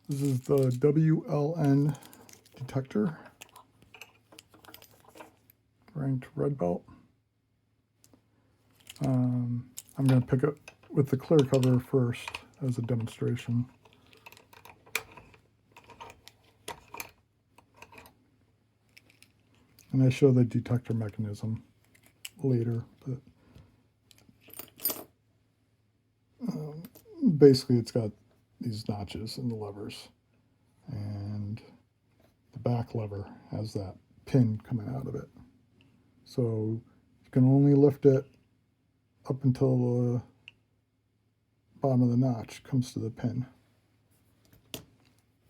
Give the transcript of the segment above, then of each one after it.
This is the WLN Detector, ranked red belt. I'm going to pick it with the clear cover first as a demonstration. And I show the detector mechanism later, but basically it's got these notches in the levers, and the back lever has that pin coming out of it. So you can only lift it up until the bottom of the notch comes to the pin.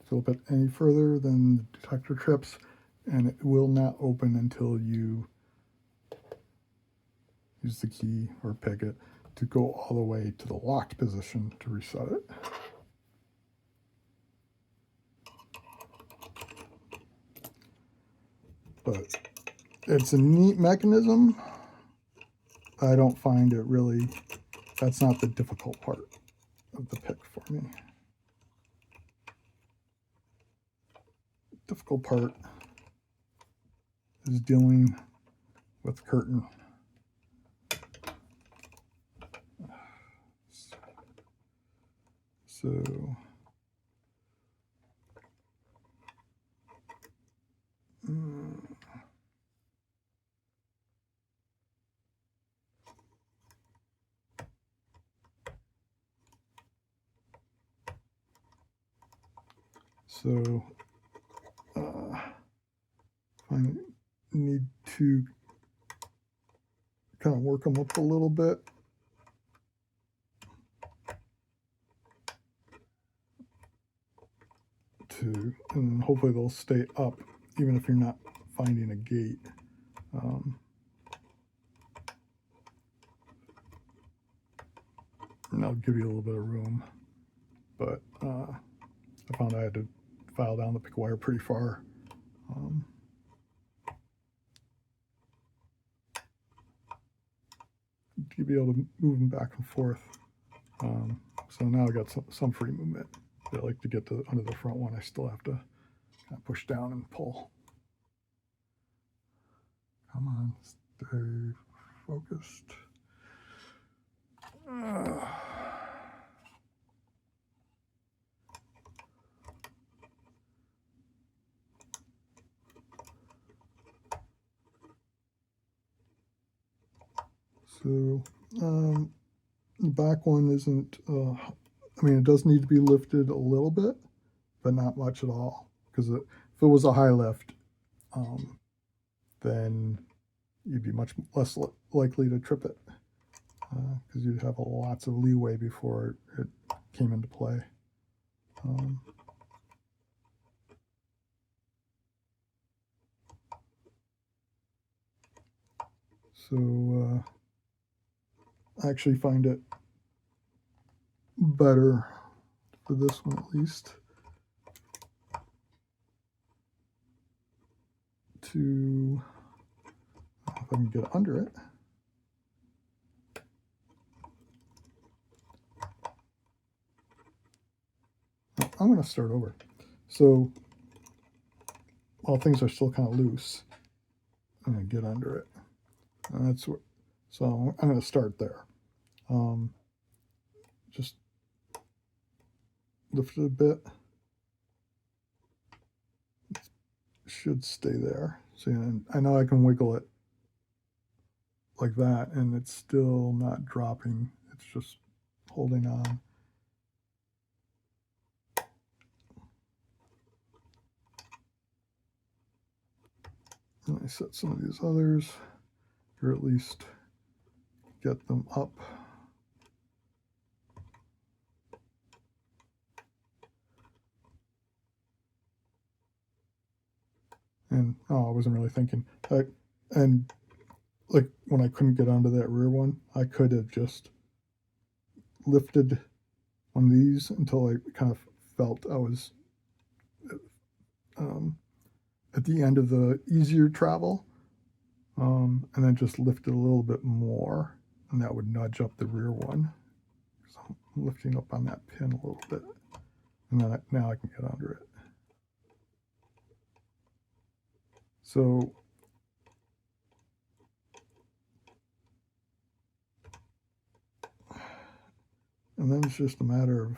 Flip it any further, then the detector trips, and it will not open until you use the key or pick it to go all the way to the locked position to reset it. But it's a neat mechanism. I don't find it really, that's not the difficult part of the pick for me. Difficult part is dealing with curtain. So I need to kind of work them up a little bit. And hopefully they'll stay up even if you're not finding a gate. And that'll give you a little bit of room. But I found I had to file down the pick wire pretty far. To be able to move them back and forth. So now I got some free movement. I like to get to under the front one. I still have to kind of push down and pull. Come on, stay focused. So the back one isn't, I mean, it does need to be lifted a little bit, but not much at all. Because if it was a high lift, then you'd be much less likely to trip it. Because you'd have lots of leeway before it came into play. So I actually find it better for this one at least to, if I can get under it. I'm going to start over. So while things are still kind of loose, I'm going to get under it. And that's what, so I'm going to start there. Just lift it a bit. It should stay there. See, and I know I can wiggle it like that, and it's still not dropping. It's just holding on. And I set some of these others, or at least get them up. And I wasn't really thinking. And like when I couldn't get onto that rear one, I could have just lifted one of these until I kind of felt I was at the end of the easier travel, and then just lift it a little bit more, and that would nudge up the rear one. So I'm lifting up on that pin a little bit. And then now I can get under it. So and then it's just a matter of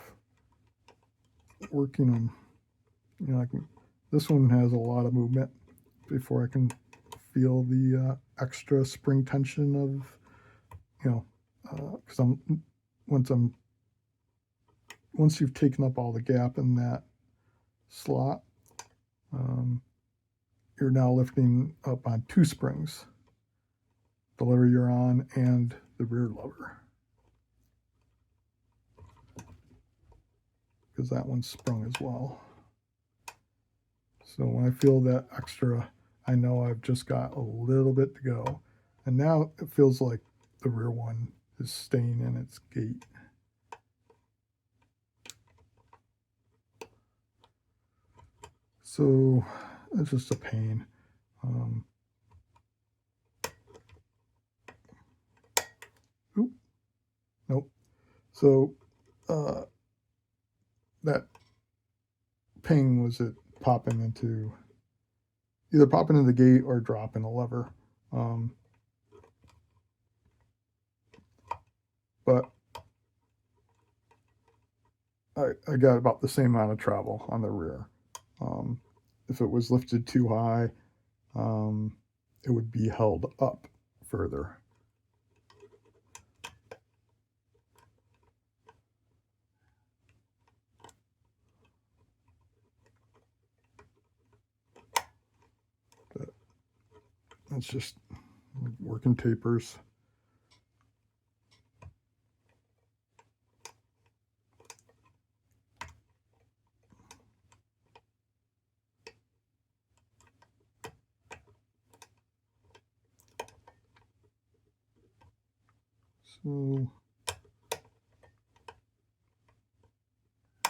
working them. You know, this one has a lot of movement before I can feel the extra spring tension of, you know, because once you've taken up all the gap in that slot, um, you're now lifting up on two springs, the lever you're on and the rear lever, because that one's sprung as well. So when I feel that extra, I know I've just got a little bit to go. And now it feels like the rear one is staying in its gate. So it's just a pain. Nope. So that ping was it popping into either popping in the gate or dropping a lever. But I got about the same amount of travel on the rear. If it was lifted too high, it would be held up further. But it's just working tapers. So I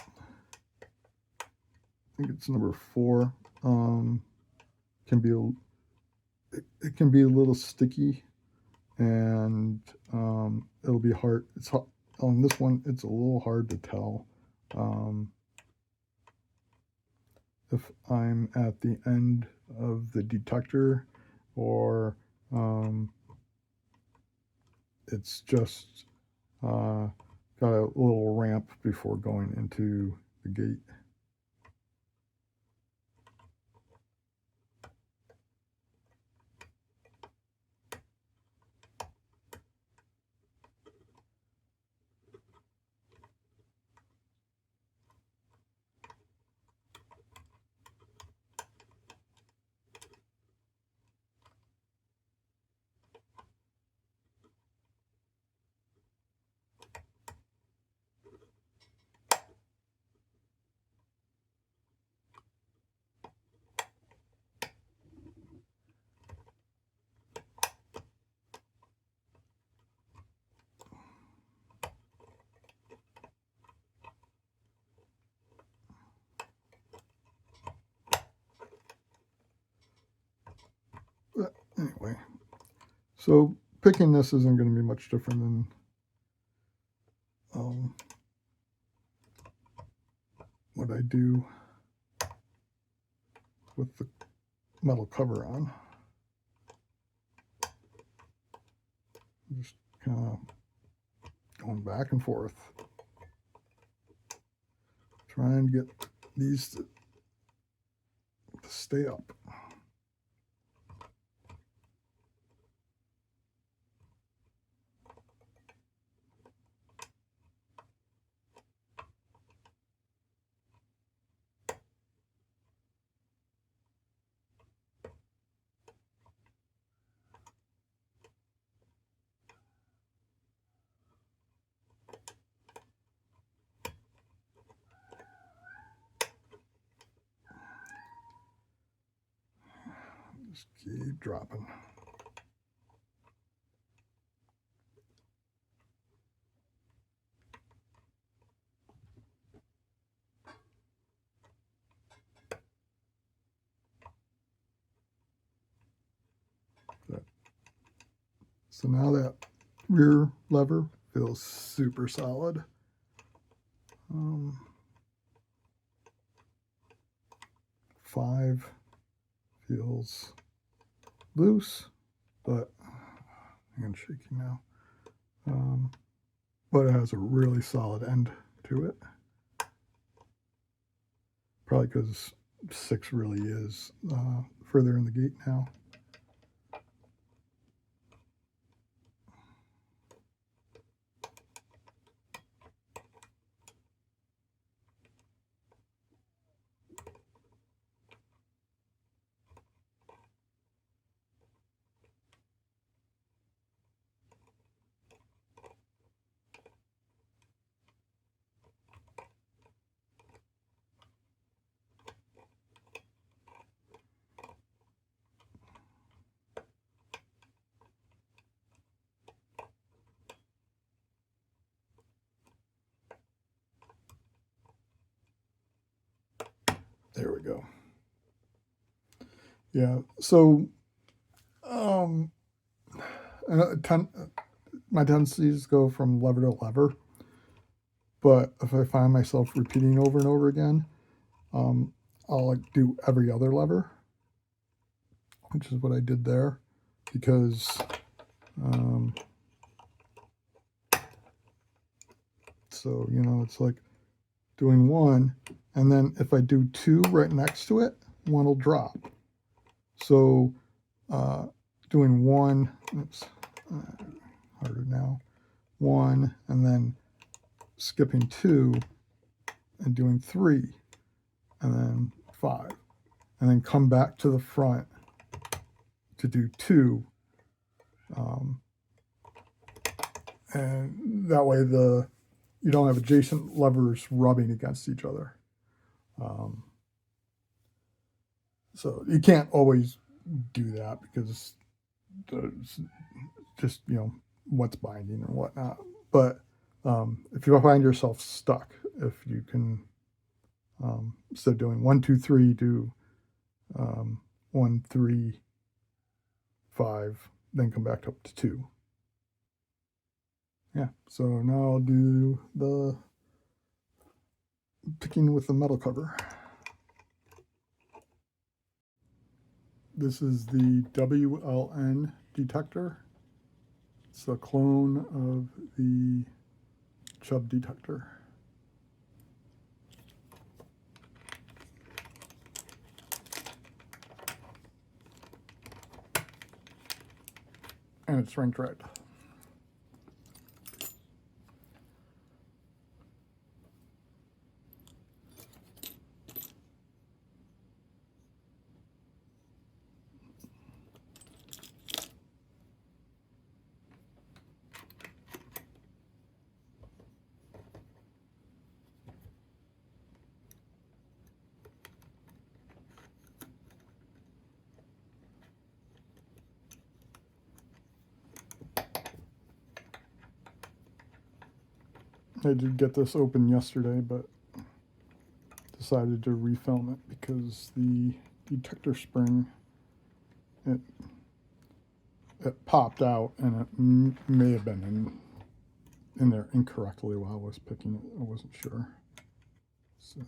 think it's number 4. Can be it can be a little sticky, and it'll be hard. It's on this one. It's a little hard to tell if I'm at the end of the detector or it's just got a little ramp before going into the gate. But anyway, so picking this isn't going to be much different than what I do with the metal cover on. Just kind of going back and forth, trying to get these to stay up. Just keep dropping. So now that rear lever feels super solid. 5 feels loose, but I'm shaky now. But it has a really solid end to it. Probably because 6 really is further in the gate now. There we go. Yeah, so my tendencies go from lever to lever, but if I find myself repeating over and over again, I'll like do every other lever, which is what I did there, because so it's like doing one, and then if I do 2 right next to it, one will drop. So doing 1, oops, harder now, 1, and then skipping 2 and doing 3, and then 5, and then come back to the front to do 2, and that way you don't have adjacent levers rubbing against each other. So you can't always do that because there's just what's binding and whatnot. But if you find yourself stuck, if you can instead of doing 1, 2, 3, do 1, 3, 5, then come back up to 2. Yeah, so now I'll do the picking with the metal cover. This is the WLN Detector. It's a clone of the Chubb detector. And it's ranked red. I did get this open yesterday, but decided to refilm it because the detector spring, it popped out, and it may have been in there incorrectly while I was picking it. I wasn't sure. So.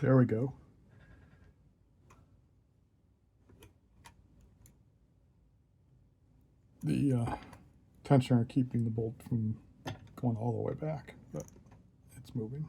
There we go. The tensioner keeping the bolt from going all the way back, but it's moving.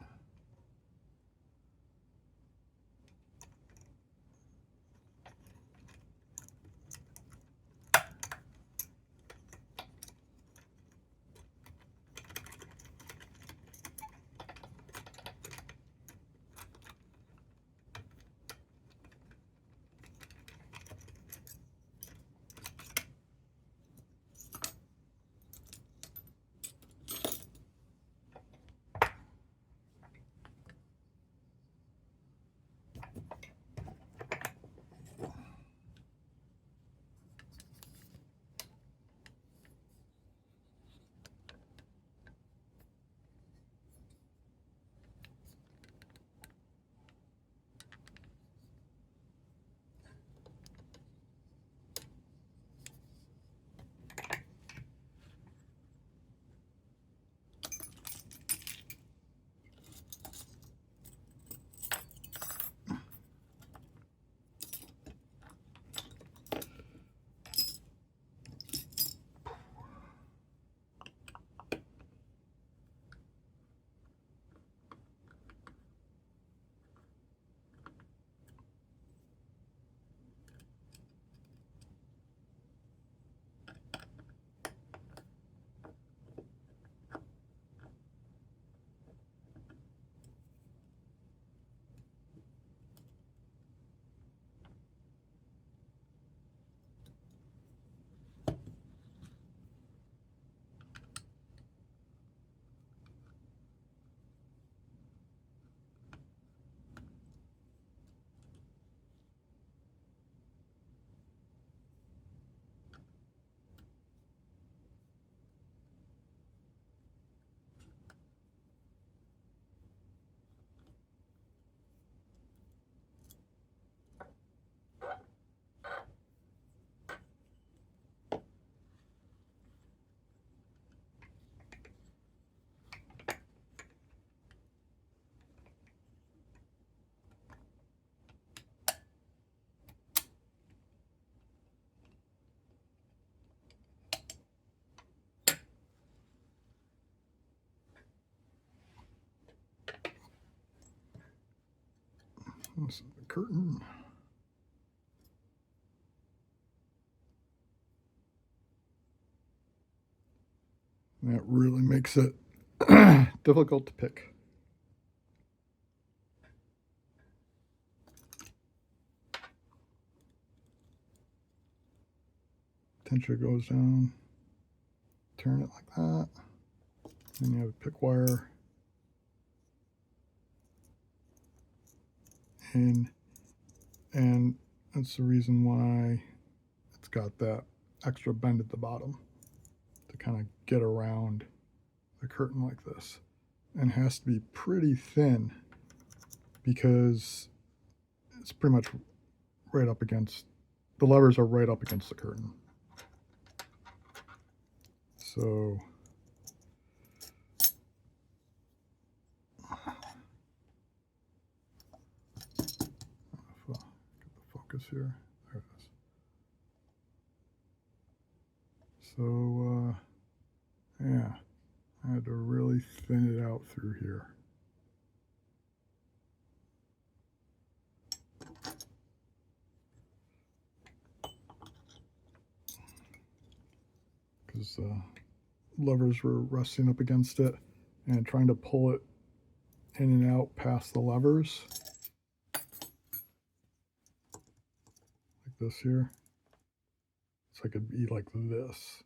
This is the curtain. That really makes it difficult to pick. Tensioner goes down, turn it like that, then you have a pick wire in, and that's the reason why it's got that extra bend at the bottom to kind of get around the curtain like this. And it has to be pretty thin because it's pretty much right up against, the levers are right up against the curtain. So get the focus here. There it is. So yeah, I had to really thin it out through here. Because the levers were resting up against it, and trying to pull it in and out past the levers, like this here. So I could be like this.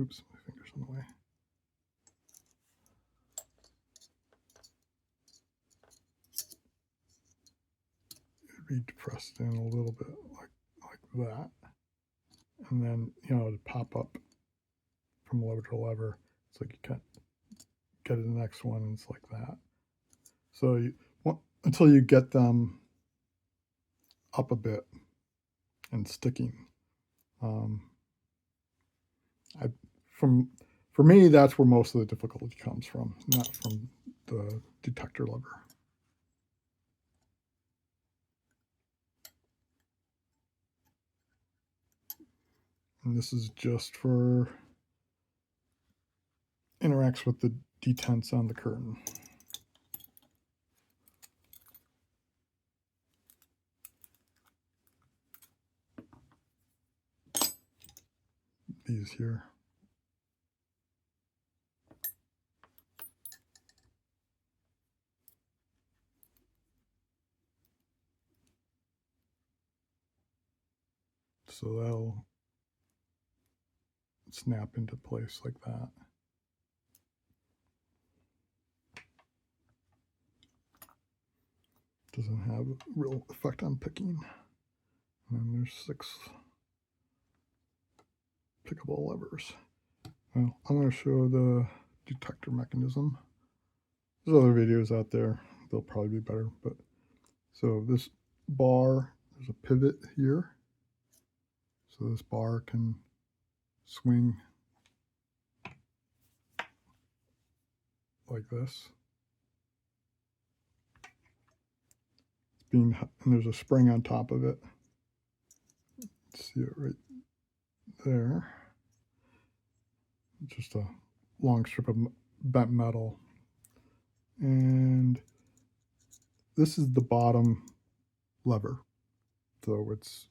Oops, my finger's in the way. It'd be pressed in a little bit like that. And then, you know, to pop up from lever to lever. It's like you can't get to the next one, and it's like that. So you, until you get them up a bit and sticking. For me, that's where most of the difficulty comes from, not from the detector lever. And this is just for interacts with the detents on the curtain. These here. So that'll snap into place like that. Doesn't have a real effect on picking. And then there's 6 pickable levers. Well, I'm going to show the detector mechanism. There's other videos out there. They'll probably be better. But so this bar, there's a pivot here. So this bar can swing like this. And there's a spring on top of it. See it right there. Just a long strip of bent metal. And this is the bottom lever. So it's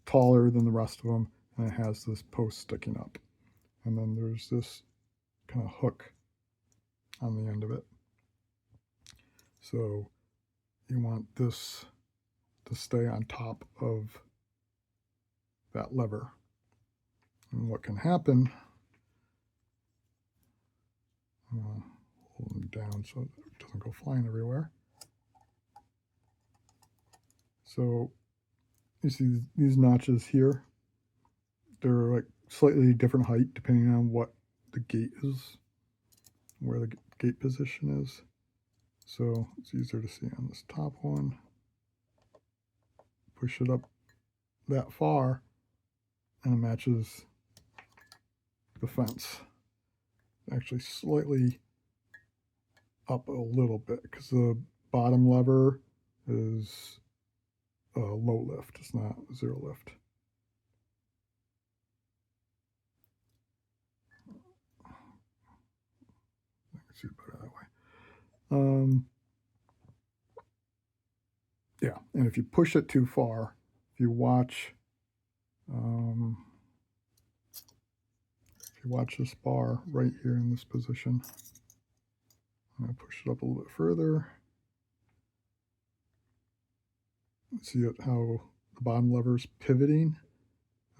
taller than the rest of them, and it has this post sticking up. And then there's this kind of hook on the end of it. So you want this to stay on top of that lever. And what can happen, hold it down so it doesn't go flying everywhere. So you see these notches here, they're like slightly different height depending on what the gate is, where the gate position is. So it's easier to see on this top one. Push it up that far and it matches the fence. Actually slightly up a little bit because the bottom lever is low lift. It's not zero lift. I can see it better that way. Yeah, and if you push it too far, if you watch this bar right here in this position, I'm going to push it up a little bit further. See it, how the bottom lever is pivoting,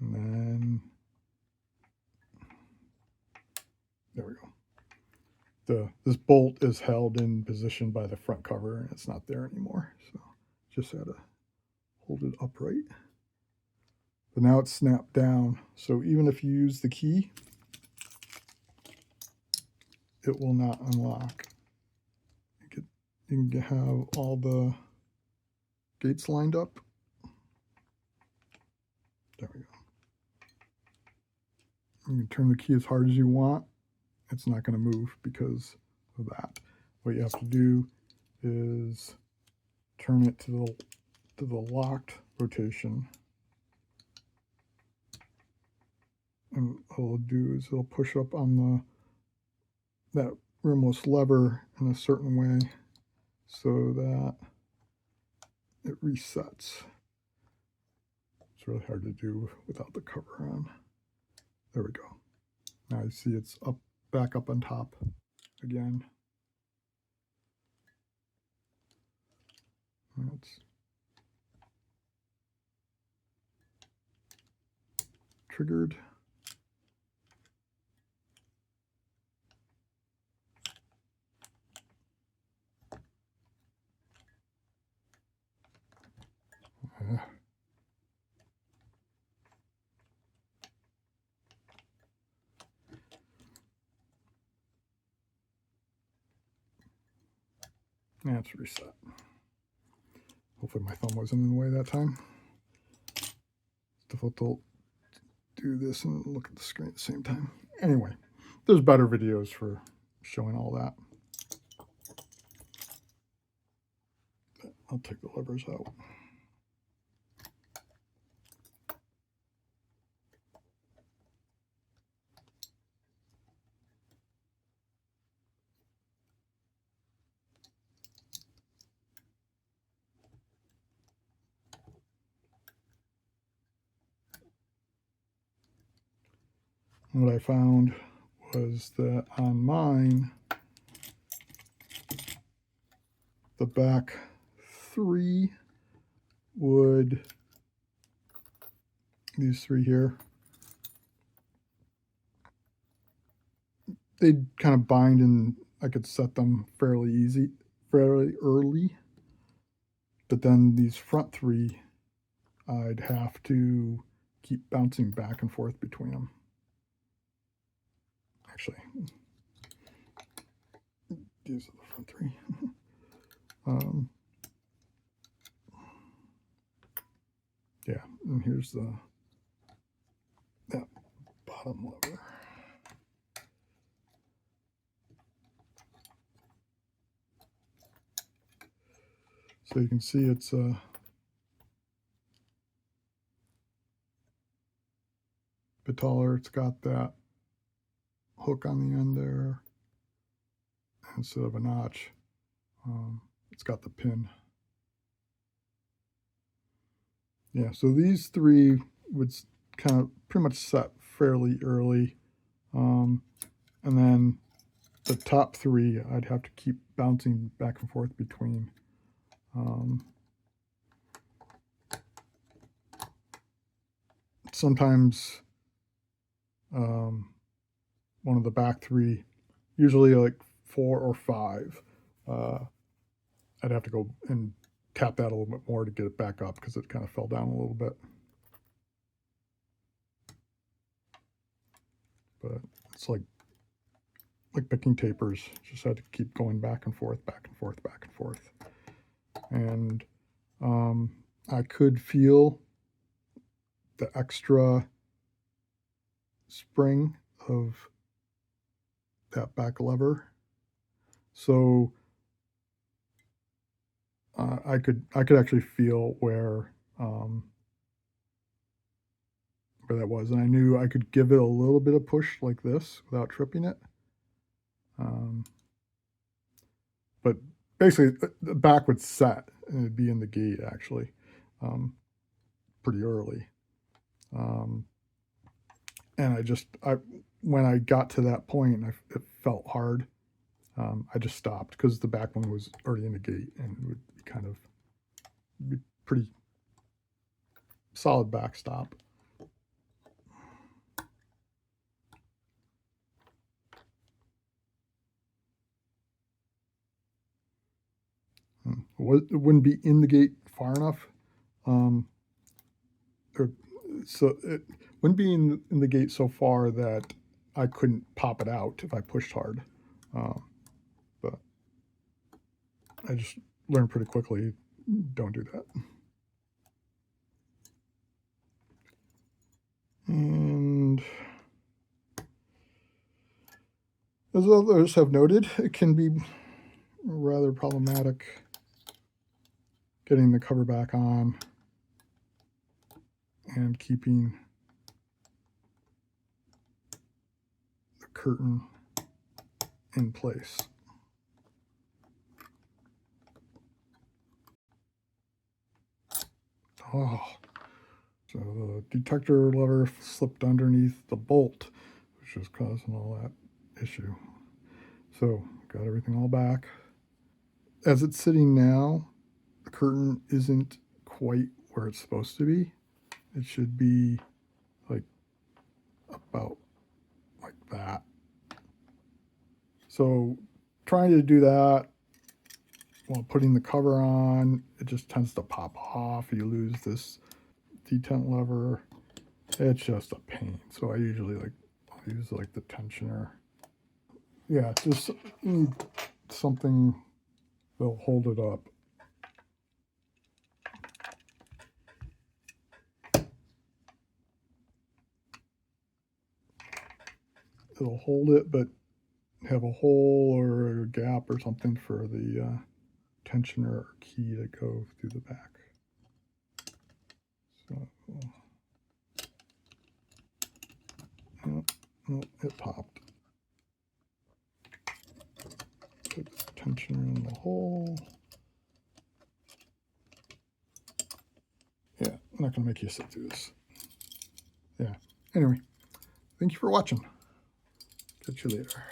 and then there we go. This bolt is held in position by the front cover, and it's not there anymore. So just had to hold it upright. But now it's snapped down. So even if you use the key, it will not unlock. You can have all the gates lined up. There we go. You can turn the key as hard as you want. It's not going to move because of that. What you have to do is turn it to the locked rotation. And what it'll do is it'll push up on that rearmost lever in a certain way so that it resets. It's really hard to do without the cover on. There we go. Now you see it's back up on top again. That's triggered. That's reset. Hopefully my thumb wasn't in the way that time. It's difficult to do this and look at the screen at the same time. Anyway, there's better videos for showing all that. I'll take the levers out. what I found was that on mine, the back 3 would, these 3 here, they'd kind of bind, and I could set them fairly early. But then these front 3, I'd have to keep bouncing back and forth between them. Actually, these are the front 3. Yeah, and here's that bottom lever. So you can see it's a bit taller. It's got that hook on the end there instead of a notch. It's got the pin. Yeah, so these 3 would kind of pretty much set fairly early. And then the top 3, I'd have to keep bouncing back and forth between. Sometimes one of the back 3, usually like 4 or 5, I'd have to go and tap that a little bit more to get it back up because it kind of fell down a little bit. But it's like picking tapers. Just had to keep going back and forth, back and forth, back and forth. And I could feel the extra spring of that back lever. So I could actually feel where that was, and I knew I could give it a little bit of push like this without tripping it. But basically, the back would set and it'd be in the gate actually pretty early. And when I got to that point, it felt hard. I just stopped because the back one was already in the gate and it would be pretty solid backstop. It wouldn't be in the gate far enough. So it wouldn't be in the gate so far that I couldn't pop it out if I pushed hard. But I just learned pretty quickly, don't do that. And as others have noted, it can be rather problematic getting the cover back on and keeping the curtain in place. Oh, so the detector lever slipped underneath the bolt, which is causing all that issue. So got everything all back. As it's sitting now, the curtain isn't quite where it's supposed to be. It should be like about like that. So trying to do that while putting the cover on, it just tends to pop off. You lose this detent lever. It's just a pain. So I usually I'll use the tensioner. Yeah, just need something that'll hold it up. It'll hold it, but have a hole or a gap or something for the tensioner or key to go through the back. So, oh, it popped. Put the tensioner in the hole. Yeah, I'm not going to make you sit through this. Yeah, anyway, Thank you for watching. Catch you later.